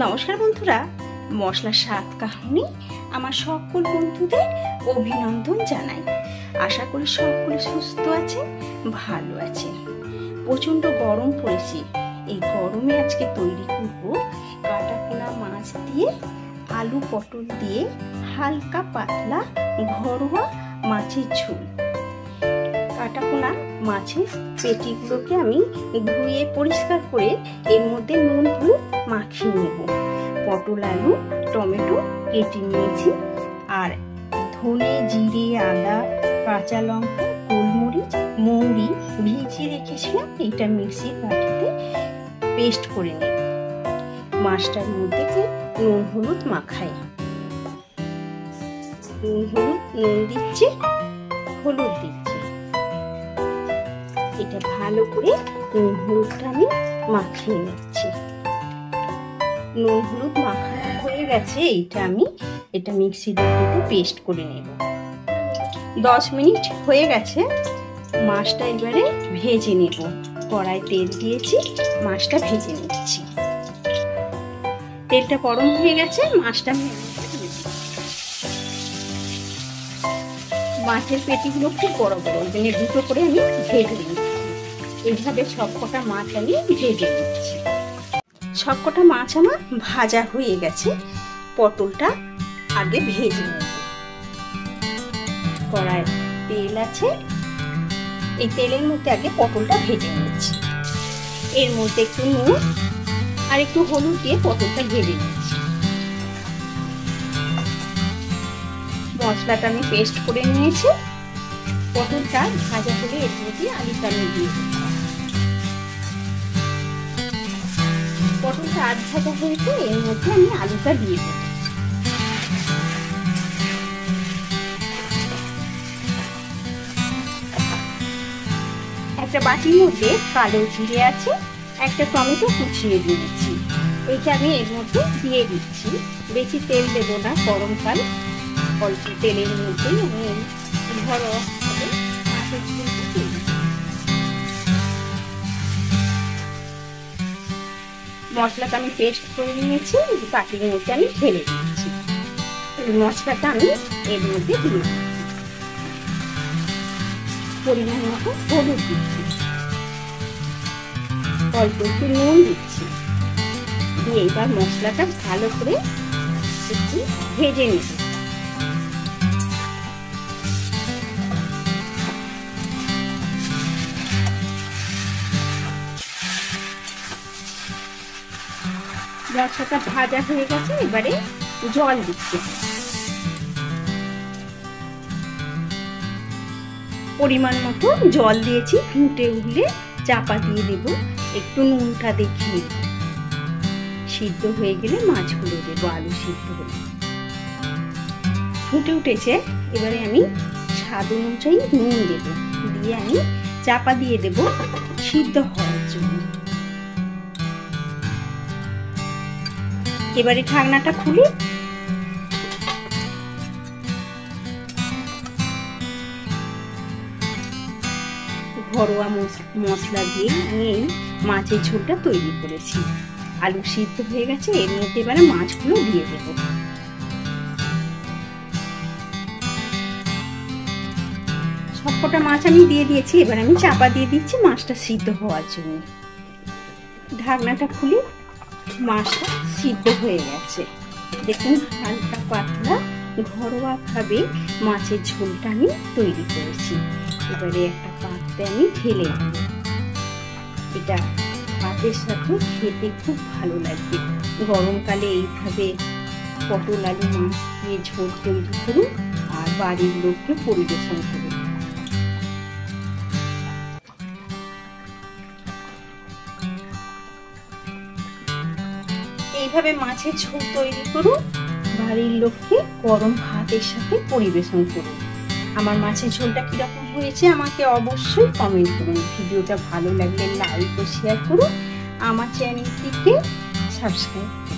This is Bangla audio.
নমস্কার বন্ধুরা, মশলার স্বাদ কাহিনী আমার সকল বন্ধুদের অভিনন্দন জানাই। আশা করি সকলে সুস্থ আছেন, ভালো আছেন। প্রচণ্ড গরম পড়েছে। এই গরমে আজকে তৈরি করব কাটাপোনা মাছ দিয়ে, আলু পটল দিয়ে হালকা পাতলা ঘরোয়া মাছের ঝোল। কাটাপোনা মাছের পেটিগুলোকে আমি ধুয়ে পরিষ্কার করে এর মধ্যে নুন হলুদ মাখিয়ে নেব। পটল আলু টমেটো কেটে নিয়েছি, আর ধনে জিরে আদা কাঁচা লঙ্কা গোলমরিচ মৌরি ভিজিয়ে রেখেছিলাম। এটা মিক্সির বাটিতে পেস্ট করে নেব। মাছটার মধ্যে নুন হলুদ মাখাই, নুন দিচ্ছি, হলুদ দিচ্ছি। এটা ভালো করে নুন হলুদটা আমি মাখিয়ে নিচ্ছি। নুন হলুদ মাখানো হয়ে গেছে। এটা মিক্সির বাটিতে পেস্ট করে নেব। 10 মিনিট হয়ে গেছে। মাছটা এবারে ভেজে নেব। কড়াই তেল দিয়েছি, মাছটা ভেজে নিচ্ছি। তেলটা গরম হয়ে গেছে, মাছটা মাছের পেটিগুলো খুব বড় বড়, মানে দুটো করে আমি ভেজে নিচ্ছি। এইভাবে সবকটা মাছ আমি ভেজে নিচ্ছি। সবকটা মাছ আমার ভাজা হয়ে গেছে। পটলটা আগে ভেজে নেব। কড়াই তেল আছে, এই তেলের মধ্যে আগে পটলটা ভেজে নিচ্ছি। এর মধ্যে একটু নুন আর একটু হলুদ দিয়ে পটলটা ভেজে নিচ্ছি। মশলাটা আমি পেস্ট করে নিয়েছি। পটলটা ভাজা হলে এর মধ্যে আলুটা আমি দিয়ে দেব। পটলটা আধ ভাজা হয়েছে, এর মধ্যে আমি আলুটা দিয়ে দেব। একটা বাটির মধ্যে কালো জিরে আছে, একটা টমেটো কুচিয়ে দিয়েছি। এইটা আমি এর মধ্যে দিয়ে দিচ্ছি। বেশি তেল দেবো না, গরমকাল। অল্প তেলের মধ্যেই আমি ঘরোয়া মাছের ঝোলটা দিয়ে দিচ্ছি। মশলাটা আমি পেস্ট করে নিয়েছি, বাটির মধ্যে আমি ঢেলে দিচ্ছি। মশলাটা আমি এর মধ্যে দিয়ে দিচ্ছি। পরিমাণ মতো হলুদ দিচ্ছি, অল্প একটু নুন দিচ্ছি। দিয়ে এবার মশলাটা ভালো করে একটু ভেজে নিচ্ছি। মশলাটা ভাজা হয়ে গেছে, এবারে জল দিচ্ছি। পরিমাণ মতো জল দিয়েছি। ফুটে উঠলে চাপা দিয়ে দেব। একটু নুনটা দেখিয়ে সিদ্ধ হয়ে গেলে মাছগুলো দেবো। আলু সিদ্ধ হলে ফুটে উঠেছে, এবারে আমি স্বাদ অনুযায়ী নুন দেব। দিয়ে আমি চাপা দিয়ে দেব সিদ্ধ হওয়ার জন্য। এবারে ঢাকনাটা খুলে ঘরোয়া মশলা দিয়ে নিয়ে মাছের ঝোলটা তৈরি করেছি। আলু সিদ্ধ হয়ে গেছে, এর মধ্যে এবারে মাছগুলো দিয়ে দেব। সবকটা মাছ আমি দিয়ে দিয়েছি। এবার আমি চাপা দিয়ে দিচ্ছি মাছটা সিদ্ধ হওয়ার জন্য। ঢাকনাটা খুলে মাছটা সিদ্ধ হয়ে গেছে। দেখুন, হালকা পাতলা ঘরোয়া ভাবে মাছের ঝোলটা আমি তৈরি করেছি। এবারে একটা পাত্রে আমি ঢেলে দেব। এটা ভাতের সাথে খেতে খুব ভালো লাগবে। গরমকালে এইভাবে পটল আলু মাছ দিয়ে ঝোল তৈরি করুন আর বাড়ির লোককে পরিবেশন করুন। এইভাবে মাছের ঝোল তৈরি করুন, বাড়ির লোককে গরম ভাতের সাথে পরিবেশন করুন। আমার মাছের ঝোলটা কিরকম হয়েছে আমাকে অবশ্যই কমেন্ট করুন। ভিডিওটা ভালো লাগলে লাইক ও শেয়ার করুন। আমার চ্যানেলটিকে সাবস্ক্রাইব করুন।